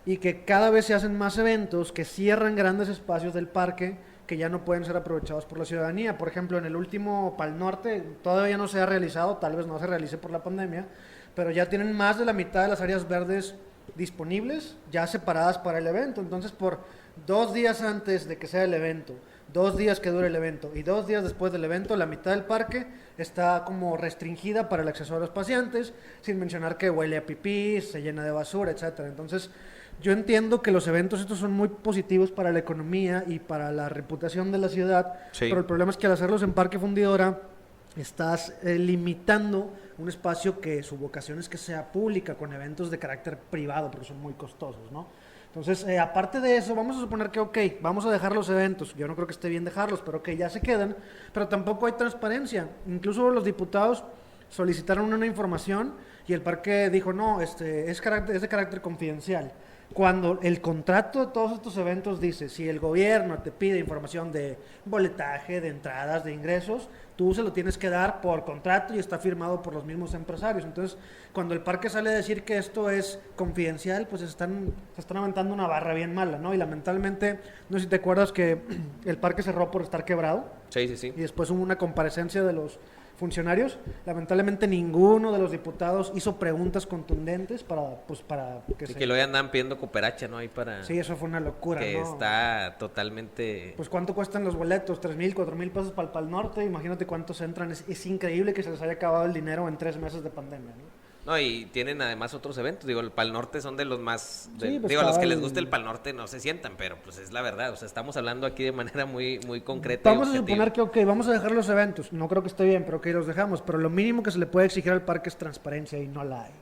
y que cada vez se hacen más eventos que cierran grandes espacios del parque que ya no pueden ser aprovechados por la ciudadanía. Por ejemplo, en el último Pal Norte todavía no se ha realizado, tal vez no se realice por la pandemia, pero ya tienen más de la mitad de las áreas verdes disponibles, ya separadas para el evento. Entonces, por 2 días antes de que sea el evento, 2 días que dure el evento y 2 días después del evento, la mitad del parque está como restringida para el acceso a los paseantes, sin mencionar que huele a pipí, se llena de basura, etcétera. Entonces, yo entiendo que los eventos estos son muy positivos para la economía y para la reputación de la ciudad, Sí. pero el problema es que al hacerlos en Parque Fundidora estás limitando un espacio que su vocación es que sea pública, con eventos de carácter privado, porque son muy costosos, ¿no? Entonces, aparte de eso, vamos a suponer que, ok, vamos a dejar los eventos. Yo no creo que esté bien dejarlos, pero ok, ya se quedan. Pero tampoco hay transparencia. Incluso los diputados solicitaron una información y el parque dijo, no, es de carácter confidencial. Cuando el contrato de todos estos eventos dice, si el gobierno te pide información de boletaje, de entradas, de ingresos, tú se lo tienes que dar por contrato y está firmado por los mismos empresarios. Entonces, cuando el parque sale a decir que esto es confidencial, pues se están aventando una barra bien mala, ¿no? Y lamentablemente, no sé si te acuerdas que el parque cerró por estar quebrado, Sí, sí, sí. y después hubo una comparecencia de los funcionarios. Lamentablemente ninguno de los diputados hizo preguntas contundentes para que Y se... que lo andan pidiendo cooperacha, ¿no? Ahí para... Sí, eso fue una locura, que ¿no? está totalmente... Pues ¿cuánto cuestan los boletos? 3,000, 4,000 pesos para el Norte. Imagínate cuántos entran. Es increíble que se les haya acabado el dinero en 3 meses de pandemia, ¿no? No, y tienen además otros eventos. Digo, el Pal Norte son de los más... Sí, pues digo, a los que les el- guste el Pal Norte no se sientan, pero pues es la verdad. O sea, estamos hablando aquí de manera muy, muy concreta. Vamos y a objetiva. suponer que, ok, vamos a dejar los eventos. No creo que esté bien, pero ok, los dejamos. Pero lo mínimo que se le puede exigir al parque es transparencia y no la hay.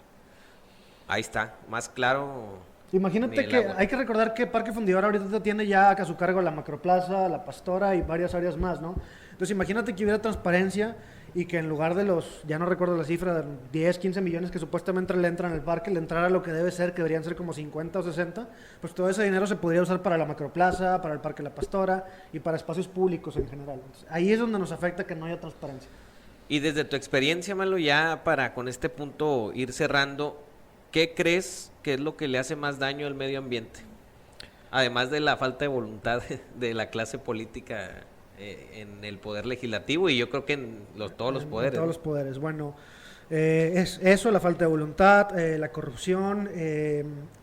Ahí está, más claro. Imagínate ni el que agua. hay que recordar que Parque Fundidora ahorita tiene ya a su cargo la Macroplaza, la Pastora y varias áreas más, ¿no? Entonces imagínate que hubiera transparencia y que en lugar de los, ya no recuerdo la cifra, de 10, 15 millones que supuestamente le entran al parque, le entrara lo que debe ser, que deberían ser como 50 o 60, pues todo ese dinero se podría usar para la Macroplaza, para el Parque La Pastora y para espacios públicos en general. Entonces, ahí es donde nos afecta que no haya transparencia. Y desde tu experiencia, Malo, ya para con este punto ir cerrando, ¿qué crees que es lo que le hace más daño al medio ambiente? Además de la falta de voluntad de la clase política en el poder legislativo y yo creo que en todos los poderes. Todos ¿no? los poderes. Bueno, es eso, la falta de voluntad, la corrupción,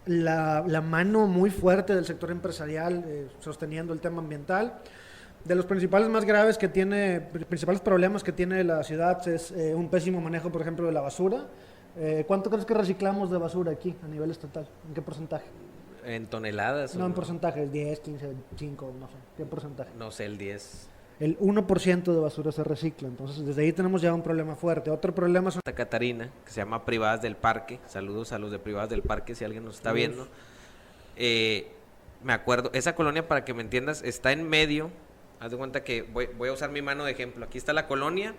la mano muy fuerte del sector empresarial sosteniendo el tema ambiental. De los principales más graves que tiene, principales problemas que tiene la ciudad es un pésimo manejo, por ejemplo, de la basura. ¿Cuánto crees que reciclamos de basura aquí a nivel estatal? ¿En qué porcentaje? En toneladas. No, o en porcentaje, el 10, 15, 5, no sé. ¿Qué porcentaje? No sé, el 10. El 1% de basura se recicla, entonces desde ahí tenemos ya un problema fuerte. Otro problema son... Santa Catarina, que se llama Privadas del Parque. Saludos a los de Privadas del Parque si alguien nos está viendo. Me acuerdo, esa colonia, para que me entiendas, está en medio. Haz de cuenta que voy a usar mi mano de ejemplo. Aquí está la colonia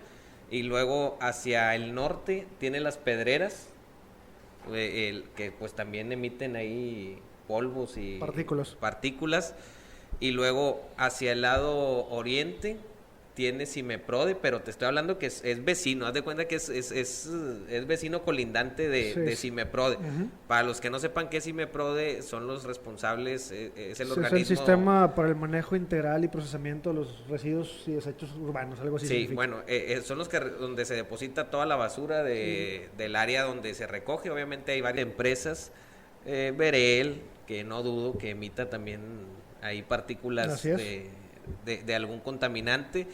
y luego hacia el norte tiene las Pedreras, que pues también emiten ahí polvos y partículas. Y luego hacia el lado oriente tiene Cimeprode, pero te estoy hablando que es vecino. Haz de cuenta que es vecino colindante de Cimeprode. Uh-huh. Para los que no sepan qué es Cimeprode, son los responsables, es el organismo... Es el sistema para el manejo integral y procesamiento de los residuos y desechos urbanos, algo así. Sí, significa. bueno, son los que donde se deposita toda la basura del área donde se recoge. Obviamente hay varias empresas, Berel, que no dudo que emita también ahí partículas de algún contaminante,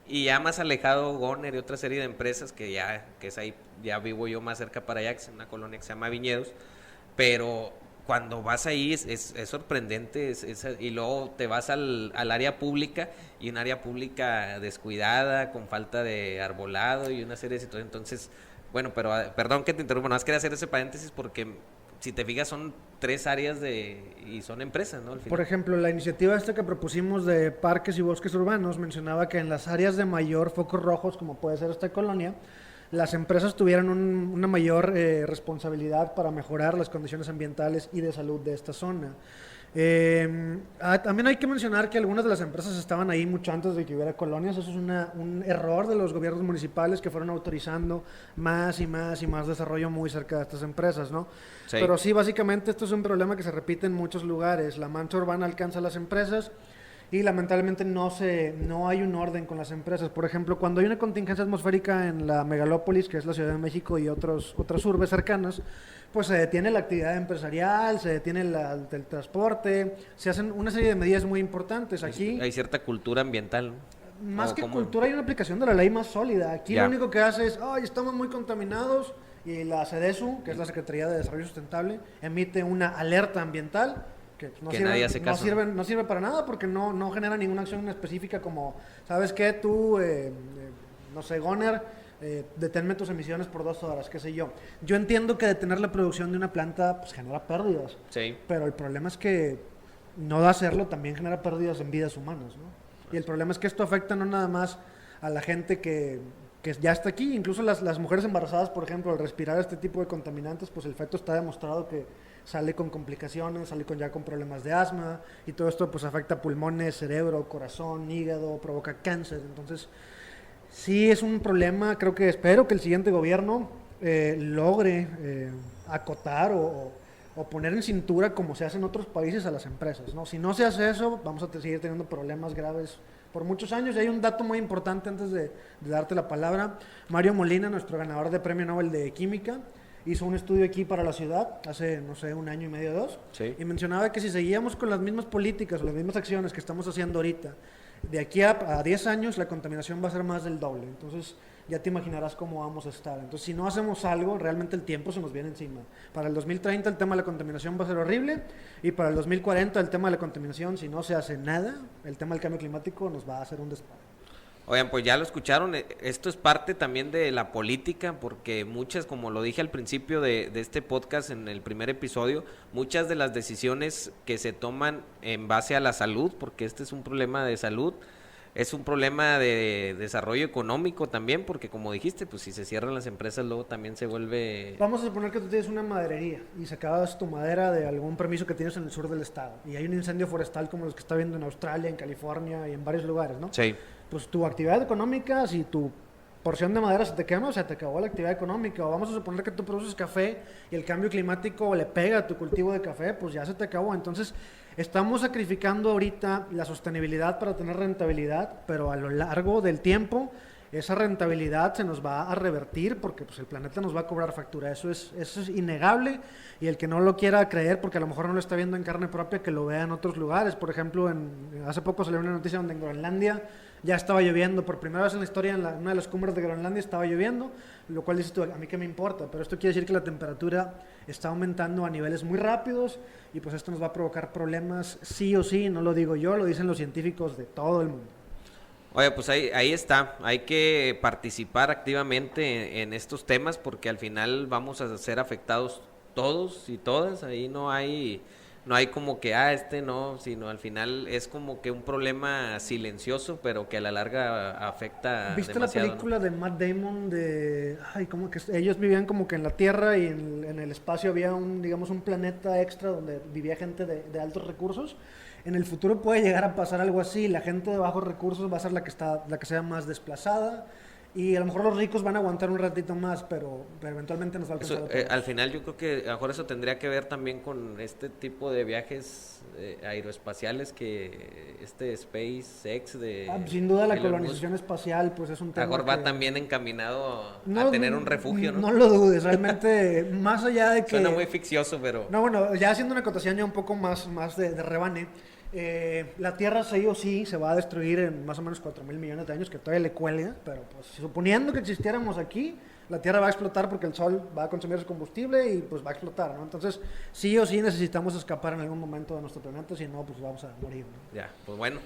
y ya más alejado Goner y otra serie de empresas que es ahí, ya vivo yo más cerca para allá, que es una colonia que se llama Viñedos, pero cuando vas ahí es sorprendente, y luego te vas al área pública, y un área pública descuidada, con falta de arbolado y una serie de situaciones. Entonces, bueno, pero perdón que te interrumpa, nada más quería hacer ese paréntesis porque si te fijas son 3 áreas y son empresas, ¿no? Al final. Por ejemplo, la iniciativa esta que propusimos de parques y bosques urbanos mencionaba que en las áreas de mayor focos rojos, como puede ser esta colonia, las empresas tuvieran una mayor responsabilidad para mejorar las condiciones ambientales y de salud de esta zona. También hay que mencionar que algunas de las empresas estaban ahí mucho antes de que hubiera colonias. Eso es un error de los gobiernos municipales que fueron autorizando más y más y más desarrollo muy cerca de estas empresas, ¿no? Sí. Pero sí, básicamente esto es un problema que se repite en muchos lugares. La mancha urbana alcanza a las empresas y lamentablemente no hay un orden con las empresas. Por ejemplo, cuando hay una contingencia atmosférica en la megalópolis, que es la Ciudad de México y otras urbes cercanas, pues se detiene la actividad empresarial, se detiene el transporte, se hacen una serie de medidas muy importantes. Aquí hay cierta cultura ambiental, ¿no? Más que cultura, hay una aplicación de la ley más sólida. Aquí lo único que hace es, estamos muy contaminados, y la CEDESU, que es la Secretaría de Desarrollo Sustentable, emite una alerta ambiental que nadie hace caso. No sirve para nada porque no genera ninguna acción específica como, ¿sabes qué? Tú, no sé, Goner, deténme tus emisiones por 2 horas, qué sé yo. Yo entiendo que detener la producción de una planta pues genera pérdidas, sí. Pero el problema es que no de hacerlo también genera pérdidas en vidas humanas, ¿no? Y el problema es que esto afecta no nada más a la gente que ya está aquí, incluso las mujeres embarazadas, por ejemplo, al respirar este tipo de contaminantes, pues el feto está demostrado que sale con complicaciones, sale con problemas de asma, y todo esto pues afecta pulmones, cerebro, corazón, hígado, provoca cáncer. Entonces sí es un problema. Espero que el siguiente gobierno logre acotar o poner en cintura, como se hace en otros países, a las empresas, ¿no? Si no se hace eso, vamos a seguir teniendo problemas graves por muchos años. Y hay un dato muy importante antes de darte la palabra. Mario Molina, nuestro ganador de Premio Nobel de Química, hizo un estudio aquí para la ciudad hace, no sé, 1 año y medio, 2, sí. Y mencionaba que si seguíamos con las mismas políticas o las mismas acciones que estamos haciendo ahorita, de aquí a 10 años la contaminación va a ser más del doble. Entonces ya te imaginarás cómo vamos a estar. Entonces, si no hacemos algo, realmente el tiempo se nos viene encima. Para el 2030 el tema de la contaminación va a ser horrible, y para el 2040 el tema de la contaminación, si no se hace nada, el tema del cambio climático nos va a hacer un disparo. Oigan, pues ya lo escucharon, esto es parte también de la política, porque muchas, como lo dije al principio de este podcast en el primer episodio, muchas de las decisiones que se toman en base a la salud, porque este es un problema de salud, es un problema de desarrollo económico también, porque como dijiste, pues si se cierran las empresas luego también se vuelve... Vamos a suponer que tú tienes una maderería y sacabas tu madera de algún permiso que tienes en el sur del estado, y hay un incendio forestal como los que está viendo en Australia, en California y en varios lugares, ¿no? Sí. Pues tu actividad económica, si tu porción de madera se te quema, o sea, te acabó la actividad económica. O vamos a suponer que tú produces café y el cambio climático le pega a tu cultivo de café, pues ya se te acabó. Entonces, estamos sacrificando ahorita la sostenibilidad para tener rentabilidad, pero a lo largo del tiempo esa rentabilidad se nos va a revertir porque pues, el planeta nos va a cobrar factura. Eso es innegable, y el que no lo quiera creer, porque a lo mejor no lo está viendo en carne propia, que lo vea en otros lugares. Por ejemplo, hace poco salió una noticia donde en Groenlandia ya estaba lloviendo, por primera vez en la historia, en una de las cumbres de Groenlandia estaba lloviendo, lo cual dices tú, a mí qué me importa, pero esto quiere decir que la temperatura está aumentando a niveles muy rápidos, y pues esto nos va a provocar problemas sí o sí, no lo digo yo, lo dicen los científicos de todo el mundo. Oye, pues ahí está, hay que participar activamente en estos temas, porque al final vamos a ser afectados todos y todas, ahí no hay como que, no, sino al final es como que un problema silencioso, pero que a la larga afecta ¿Viste demasiado, la película, ¿no? de Matt Damon como que ellos vivían como que en la Tierra, y en el espacio había digamos, un planeta extra donde vivía gente de altos recursos? En el futuro puede llegar a pasar algo así, la gente de bajos recursos va a ser la que sea más desplazada, y a lo mejor los ricos van a aguantar un ratito más, pero eventualmente nos va a alcanzar a todos. Al final yo creo que a lo mejor eso tendría que ver también con este tipo de viajes aeroespaciales, que SpaceX Sin duda la Elon colonización Musk, espacial pues es un a lo tema mejor va que también encaminado a tener un refugio, ¿no? No lo dudes, realmente, más allá de que... Suena muy ficcioso, pero... No, bueno, ya haciendo una acotación ya un poco más de rebane, la Tierra sí o sí se va a destruir en más o menos 4.000 millones de años, que todavía le cuelga, pero pues suponiendo que existiéramos aquí, la Tierra va a explotar porque el Sol va a consumir su combustible y pues va a explotar, ¿no? Entonces, sí o sí necesitamos escapar en algún momento de nuestro planeta, si no, pues vamos a morir, ¿no? Ya, pues bueno,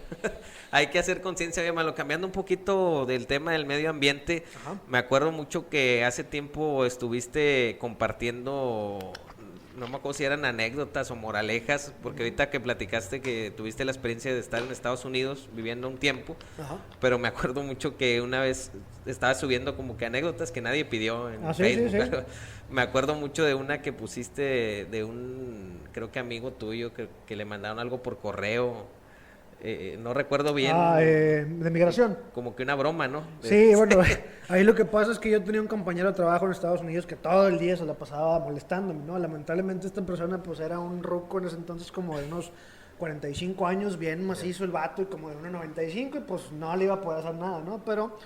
hay que hacer conciencia, oye, Malo, cambiando un poquito del tema del medio ambiente. Ajá. Me acuerdo mucho que hace tiempo estuviste compartiendo, no me acuerdo si eran anécdotas o moralejas, porque ahorita que platicaste que tuviste la experiencia de estar en Estados Unidos viviendo un tiempo, Ajá. pero me acuerdo mucho que una vez estabas subiendo como que anécdotas que nadie pidió en Sí, Facebook, sí, sí. pero me acuerdo mucho de una que pusiste de un, creo que amigo tuyo, que le mandaron algo por correo, no recuerdo bien. De migración. Como que una broma, ¿no? Sí, bueno, ahí lo que pasa es que yo tenía un compañero de trabajo en Estados Unidos que todo el día se la pasaba molestándome, ¿no? Lamentablemente esta persona pues era un ruco en ese entonces como de unos 45 años, bien macizo el vato, y como de 1,95, y pues no le iba a poder hacer nada, ¿no? Pero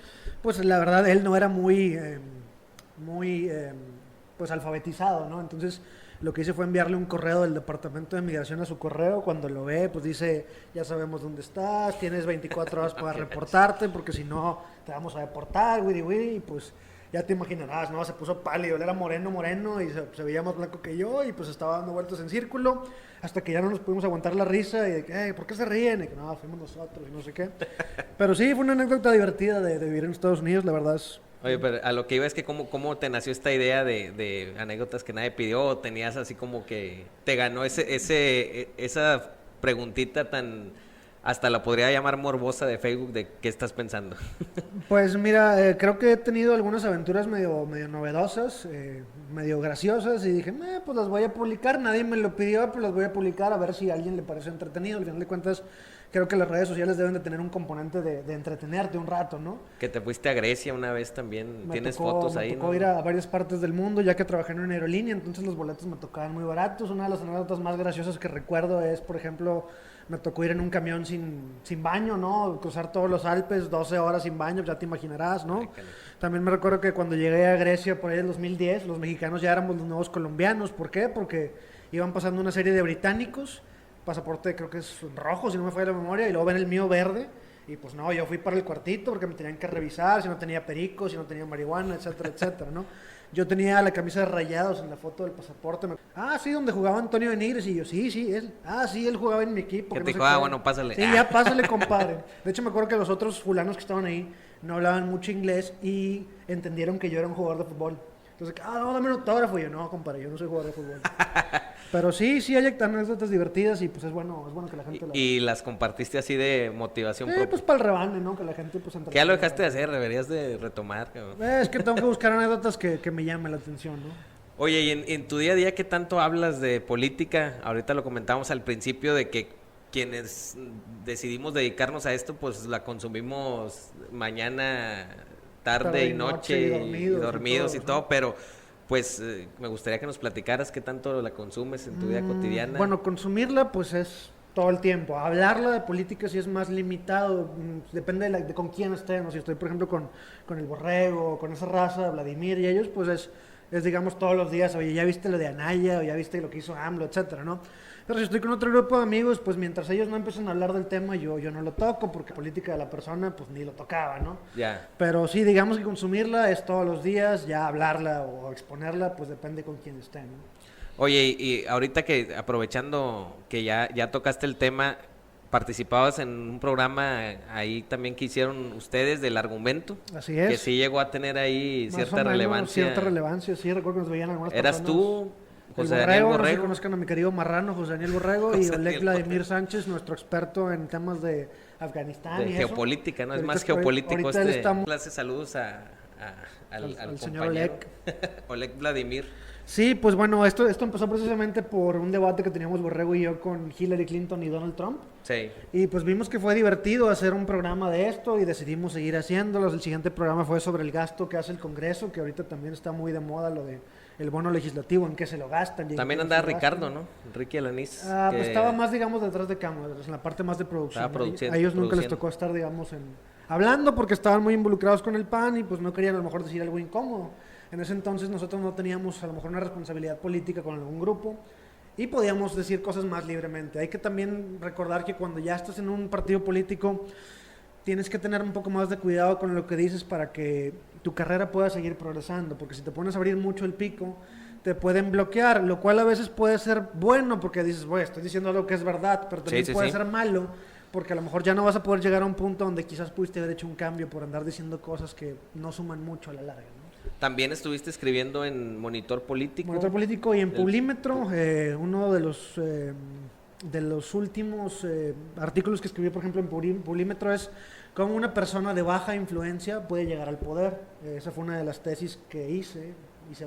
pues la verdad él no era muy pues alfabetizado, ¿no? Entonces lo que hice fue enviarle un correo del departamento de migración a su correo. Cuando lo ve, pues dice, ya sabemos dónde estás, tienes 24 horas para reportarte, porque si no te vamos a deportar, y pues ya te imaginarás, ¿no? Se puso pálido, él era moreno, y se veía más blanco que yo, y pues estaba dando vueltas en círculo, hasta que ya no nos pudimos aguantar la risa, y de que, ¿por qué se ríen? Y que no, fuimos nosotros, y no sé qué. Pero sí, fue una anécdota divertida de vivir en Estados Unidos, la verdad es... Oye, pero a lo que iba es que cómo te nació esta idea de anécdotas que nadie pidió, o tenías así como que te ganó esa preguntita tan, hasta la podría llamar morbosa de Facebook, de qué estás pensando. Pues mira, creo que he tenido algunas aventuras medio novedosas, medio graciosas, y dije, pues las voy a publicar, nadie me lo pidió, pero las voy a publicar a ver si a alguien le parece entretenido. Al final de cuentas, creo que las redes sociales deben de tener un componente de entretenerte un rato, ¿no? Que te fuiste a Grecia una vez también, tienes fotos ahí, Me tocó ¿no? ir a varias partes del mundo, ya que trabajé en una aerolínea, entonces los boletos me tocaban muy baratos. Una de las anécdotas más graciosas que recuerdo es, por ejemplo, me tocó ir en un camión sin baño, ¿no? Cruzar todos los Alpes, 12 horas sin baño, ya te imaginarás, ¿no? También me recuerdo que cuando llegué a Grecia por ahí en 2010, los mexicanos ya éramos los nuevos colombianos. ¿Por qué? Porque iban pasando una serie de británicos, pasaporte creo que es rojo, si no me falla la memoria, y luego ven el mío verde, Y pues no, yo fui para el cuartito porque me tenían que revisar si no tenía perico, si no tenía marihuana, etcétera, etcétera, ¿no? Yo tenía la camisa de Rayados en la foto del pasaporte. Sí, donde jugaba Antonio Benítez. Y yo, sí, él. Sí, él jugaba en mi equipo. Que te dijo, bueno, pásale. Sí, ya pásale, compadre. De hecho, me acuerdo que los otros fulanos que estaban ahí no hablaban mucho inglés y entendieron que yo era un jugador de fútbol. Entonces, no, dame un autógrafo. Y yo, no, compadre, yo no soy jugador de fútbol. Pero sí hay anécdotas divertidas y pues es bueno que la gente ¿Y las compartiste así de motivación propia? Pues para el rebane, ¿no? Que la gente pues... ¿Qué ya lo dejaste de hacer? Deberías de retomar, cabrón. Es que tengo que buscar anécdotas que me llamen la atención, ¿no? Oye, y en tu día a día, ¿qué tanto hablas de política? Ahorita lo comentábamos al principio de que quienes decidimos dedicarnos a esto, pues la consumimos mañana, tarde y noche, y dormidos y todo, pero... Pues me gustaría que nos platicaras qué tanto la consumes en tu vida cotidiana. Bueno, consumirla pues es todo el tiempo. Hablarla de política sí es más limitado, depende de con quién esté, ¿no? Si estoy, por ejemplo, con el Borrego, con esa raza, Vladimir y ellos, pues es digamos todos los días, oye, ya viste lo de Anaya, o ya viste lo que hizo AMLO, etcétera, ¿no? Pero si estoy con otro grupo de amigos, pues mientras ellos no empiecen a hablar del tema, yo no lo toco, porque la política de la persona, pues ni lo tocaba, ¿no? Ya. Pero sí, digamos que consumirla es todos los días, ya hablarla o exponerla, pues depende con quién esté, ¿no? Oye, y ahorita que aprovechando que ya tocaste el tema, participabas en un programa ahí también que hicieron ustedes del argumento. Así es. Que sí llegó a tener ahí cierta relevancia. Cierta relevancia, sí, recuerdo que nos veían algunas personas. ¿Eras tú, José Daniel Borrego? No sé si conozcan a mi querido marrano, José Daniel Borrego, y Oleg Vladimir Sánchez, nuestro experto en temas de Afganistán y geopolítica, ¿no? Es más geopolítico saludos al señor Oleg. Oleg Vladimir. Sí, pues bueno, esto empezó precisamente por un debate que teníamos Borrego y yo con Hillary Clinton y Donald Trump. Sí. Y pues vimos que fue divertido hacer un programa de esto y decidimos seguir haciéndolo. El siguiente programa fue sobre el gasto que hace el Congreso, que ahorita también está muy de moda lo de el bono legislativo, en qué se lo gastan. También andaba Ricardo, ¿no? Enrique Alaniz. Pues estaba más, digamos, detrás de cámaras, en la parte más de producción. A ellos nunca les tocó estar, digamos, hablando porque estaban muy involucrados con el PAN y pues no querían a lo mejor decir algo incómodo. En ese entonces nosotros no teníamos a lo mejor una responsabilidad política con algún grupo y podíamos decir cosas más libremente. Hay que también recordar que cuando ya estás en un partido político tienes que tener un poco más de cuidado con lo que dices para que tu carrera pueda seguir progresando, porque si te pones a abrir mucho el pico te pueden bloquear, lo cual a veces puede ser bueno porque dices, bueno, estoy diciendo algo que es verdad, pero también puede ser malo porque a lo mejor ya no vas a poder llegar a un punto donde quizás pudiste haber hecho un cambio por andar diciendo cosas que no suman mucho a la larga, ¿no? También estuviste escribiendo en Monitor Político. Monitor Político y en Pulímetro, uno de los últimos artículos que escribí, por ejemplo, en Pulímetro es cómo una persona de baja influencia puede llegar al poder. Esa fue una de las tesis que hice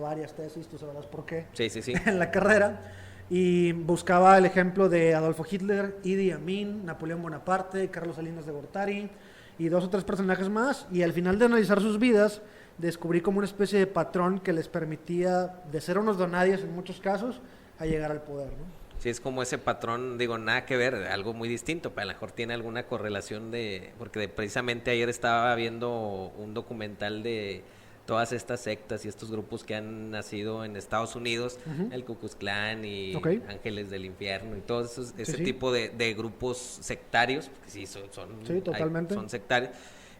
varias tesis, tú sabrás por qué, sí. en la carrera, y buscaba el ejemplo de Adolfo Hitler, Idi Amin, Napoleón Bonaparte, Carlos Salinas de Gortari y 2 o 3 personajes más, y al final de analizar sus vidas descubrí como una especie de patrón que les permitía de ser unos donadios en muchos casos a llegar al poder, ¿no? Sí, es como ese patrón, digo, nada que ver, algo muy distinto, pero a lo mejor tiene alguna correlación porque precisamente ayer estaba viendo un documental de todas estas sectas y estos grupos que han nacido en Estados Unidos, el Ku Klux Klan y Ángeles del Infierno y todo ese tipo de grupos sectarios, porque sí, totalmente. Son sectarios,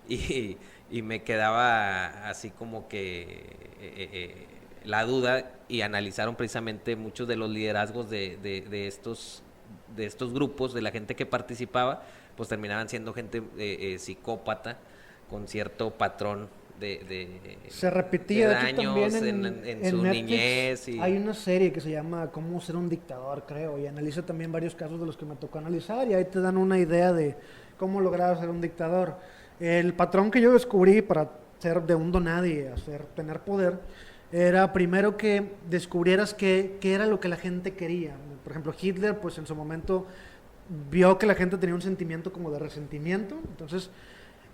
y me quedaba así como que la duda, y analizaron precisamente muchos de los liderazgos de estos grupos, de la gente que participaba, pues terminaban siendo gente psicópata con cierto patrón se repetía de daños en su Netflix, niñez. Hay una serie que se llama Cómo ser un dictador, creo, y analiza también varios casos de los que me tocó analizar, y ahí te dan una idea de cómo lograr ser un dictador. El patrón que yo descubrí para ser de un donadie, tener poder, era primero que descubrieras qué era lo que la gente quería. Por ejemplo, Hitler, pues en su momento vio que la gente tenía un sentimiento como de resentimiento. Entonces,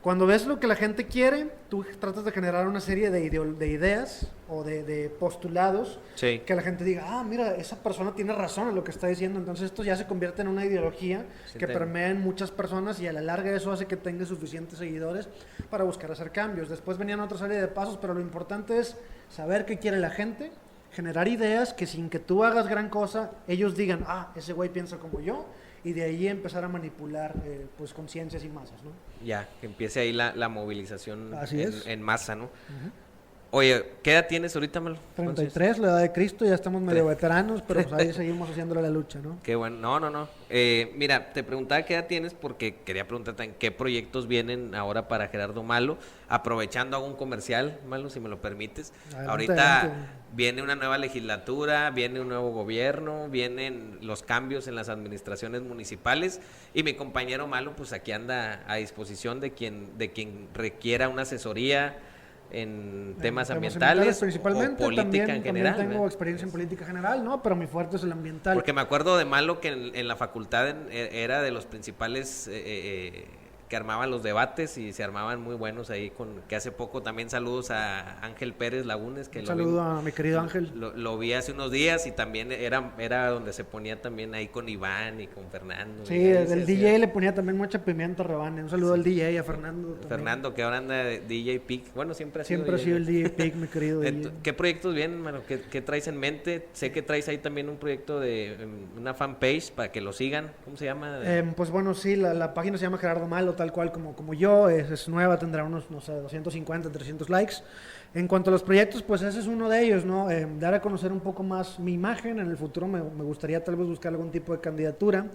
cuando ves lo que la gente quiere, tú tratas de generar una serie de ideas o de postulados que la gente diga, mira, esa persona tiene razón en lo que está diciendo. Entonces esto ya se convierte en una ideología que permea en muchas personas, y a la larga eso hace que tenga suficientes seguidores para buscar hacer cambios. Después venían otra serie de pasos, pero lo importante es saber qué quiere la gente, generar ideas que sin que tú hagas gran cosa, ellos digan, ese güey piensa como yo, y de ahí empezar a manipular pues conciencias y masas, ¿no? Ya, que empiece ahí la movilización Así es. en masa, ¿no? Ujú. Oye, ¿qué edad tienes ahorita, Malo? 33, la edad de Cristo, ya estamos medio veteranos, pero pues ahí seguimos haciéndole la lucha, ¿no? Qué bueno, no. Mira, te preguntaba qué edad tienes porque quería preguntarte en qué proyectos vienen ahora para Gerardo Malo, aprovechando hago un comercial, Malo, si me lo permites. Adelante, Ahorita adelante. viene una nueva legislatura, viene un nuevo gobierno, vienen los cambios en las administraciones municipales y mi compañero Malo pues aquí anda a disposición de quien requiera una asesoría en temas ambientales principalmente, o política también, en general. también tengo ¿verdad? experiencia en política general, ¿no? Pero mi fuerte es el ambiental. Porque me acuerdo de Malo que en la facultad era de los principales que armaban los debates y se armaban muy buenos ahí que hace poco también saludos a Ángel Pérez Lagunes que Un saludo a mi querido Ángel. lo vi hace unos días y también era donde se ponía también ahí con Iván y con Fernando. Sí, y ahí el DJ le ponía también mucha pimienta a Rebane. Un saludo al DJ, a Fernando también. Fernando que ahora anda de DJ Peak, bueno siempre ha sido Siempre ha sido el DJ Pick, mi querido DJ. ¿Qué proyectos vienen, mano? ¿Qué traes en mente? Sé que traes ahí también un proyecto de una fanpage para que lo sigan. ¿Cómo se llama? Pues bueno, sí, la página se llama Gerardo Malo, tal cual como yo, es nueva, tendrá unos, no sé, 250, 300 likes. En cuanto a los proyectos, pues ese es uno de ellos, ¿no? Dar a conocer un poco más mi imagen, en el futuro me gustaría tal vez buscar algún tipo de candidatura.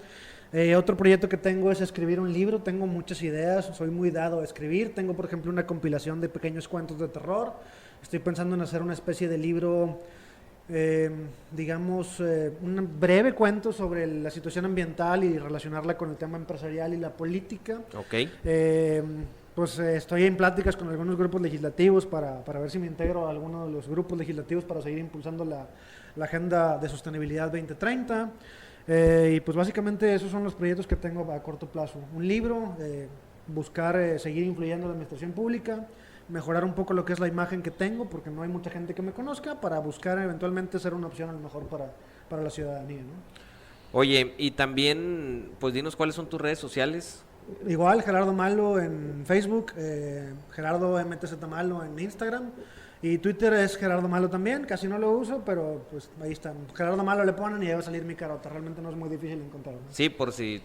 Otro proyecto que tengo es escribir un libro, tengo muchas ideas, soy muy dado a escribir, tengo por ejemplo una compilación de pequeños cuentos de terror, estoy pensando en hacer una especie de libro, digamos, un breve cuento sobre la situación ambiental y relacionarla con el tema empresarial y la política. Ok. Pues estoy en pláticas con algunos grupos legislativos para ver si me integro a alguno de los grupos legislativos para seguir impulsando la agenda de sostenibilidad 2030. Y pues básicamente esos son los proyectos que tengo a corto plazo. Un libro, buscar seguir influyendo en la administración pública, mejorar un poco lo que es la imagen que tengo, porque no hay mucha gente que me conozca, para buscar eventualmente ser una opción a lo mejor para la ciudadanía, ¿no? Oye, y también, pues dinos cuáles son tus redes sociales. Igual, Gerardo Malo en Facebook, Gerardo MTZ Malo en Instagram, y Twitter es Gerardo Malo también, casi no lo uso, pero pues ahí están. Gerardo Malo le ponen y ahí va a salir mi carota, realmente no es muy difícil encontrarlo. Sí, por si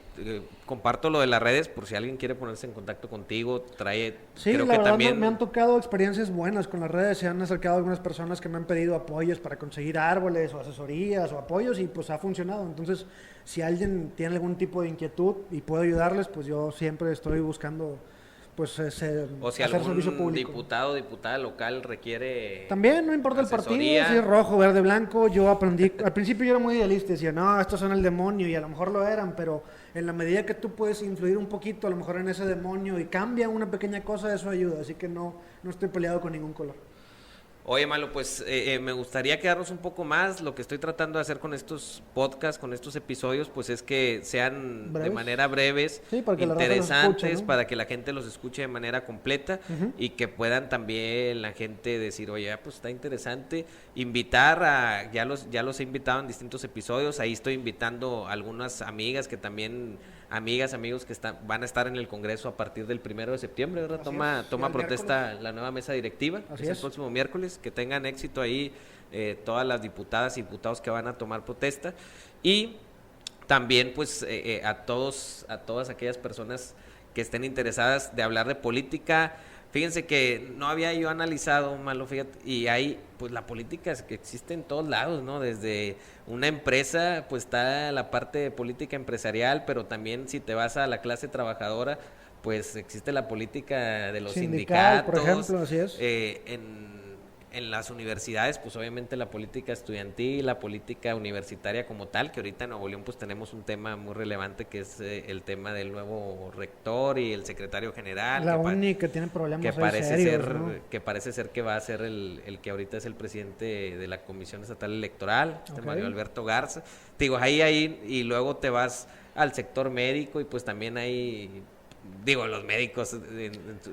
comparto lo de las redes, por si alguien quiere ponerse en contacto contigo, Sí, creo la que verdad también me han tocado experiencias buenas con las redes, se han acercado algunas personas que me han pedido apoyos para conseguir árboles o asesorías o apoyos y pues ha funcionado. Entonces, si alguien tiene algún tipo de inquietud y puedo ayudarles, pues yo siempre estoy buscando pues o si hacer servicio algún público. diputado o diputada local requiere También no importa el partido, asesoría. si es rojo, verde, blanco, yo aprendí, al principio yo era muy idealista, decía, no, estos son el demonio, y a lo mejor lo eran, pero en la medida que tú puedes influir un poquito, a lo mejor en ese demonio, y cambia una pequeña cosa, eso ayuda, así que no estoy peleado con ningún color. Oye, Malo, pues me gustaría quedarnos un poco más. Lo que estoy tratando de hacer con estos podcasts, con estos episodios, pues es que sean ¿Breves? de manera breves, Sí, para que la raza los interesantes, escuche, ¿no? para que la gente los escuche de manera completa y que puedan también la gente decir, oye, pues está interesante. Invitar ya los he invitado en distintos episodios. Ahí estoy invitando a algunas amigas que también... amigos que van a estar en el Congreso a partir del 1 de septiembre, ¿verdad? Así Toma es, sí, el protesta miércoles. la nueva mesa directiva, Así es el es. próximo miércoles, que tengan éxito ahí todas las diputadas y diputados que van a tomar protesta y también pues a todas aquellas personas que estén interesadas de hablar de política. Fíjense que no había yo analizado, Malo, fíjate, y hay, pues la política es que existe en todos lados, ¿no? Desde una empresa, pues está la parte de política empresarial, pero también si te vas a la clase trabajadora, pues existe la política de los Sindical, sindicatos. por ejemplo, así es. En las universidades, pues obviamente la política estudiantil, la política universitaria como tal, que ahorita en Nuevo León pues tenemos un tema muy relevante que es el tema del nuevo rector y el secretario general. La uni que tiene problemas ahí serios, ¿no? Que parece ser que va a ser el que ahorita es el presidente de la Comisión Estatal Electoral, Ok. Mario Alberto Garza. Te digo, ahí, y luego te vas al sector médico y pues también hay... Digo, los médicos...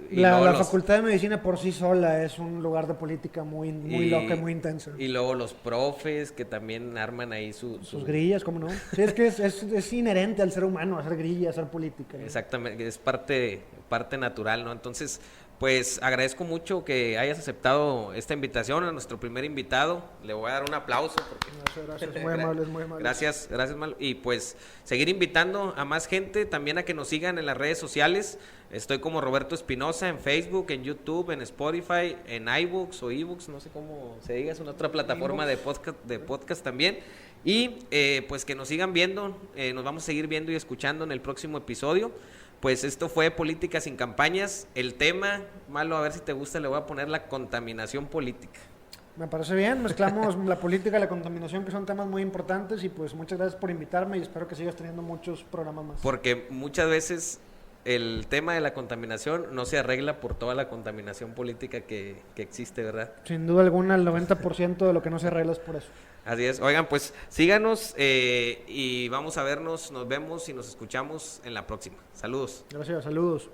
y La luego Facultad de Medicina por sí sola es un lugar de política muy loca y muy intensa. Y luego los profes que también arman ahí Sus grillas, ¿cómo no? Sí, es que es inherente al ser humano hacer grillas, hacer política, ¿no? Exactamente, es parte natural, ¿no? Entonces, pues agradezco mucho que hayas aceptado esta invitación a nuestro primer invitado. Le voy a dar un aplauso. Porque... Gracias, muy amables, muy amables. Gracias, Malo. Y pues seguir invitando a más gente, también a que nos sigan en las redes sociales. Estoy como Roberto Espinosa en Facebook, en YouTube, en Spotify, en iBooks o eBooks, no sé cómo se diga, es una otra plataforma de podcast también. Y pues que nos sigan viendo, nos vamos a seguir viendo y escuchando en el próximo episodio. Pues esto fue Política sin Campañas. El tema, Malo, a ver si te gusta, le voy a poner la contaminación política. Me parece bien, mezclamos la política y la contaminación, que son temas muy importantes, y pues muchas gracias por invitarme y espero que sigas teniendo muchos programas más. Porque muchas veces el tema de la contaminación no se arregla por toda la contaminación política que existe, ¿verdad? Sin duda alguna, el 90% de lo que no se arregla es por eso. Así es. Oigan, pues síganos y vamos a vernos, nos vemos y nos escuchamos en la próxima. Saludos. Gracias, saludos.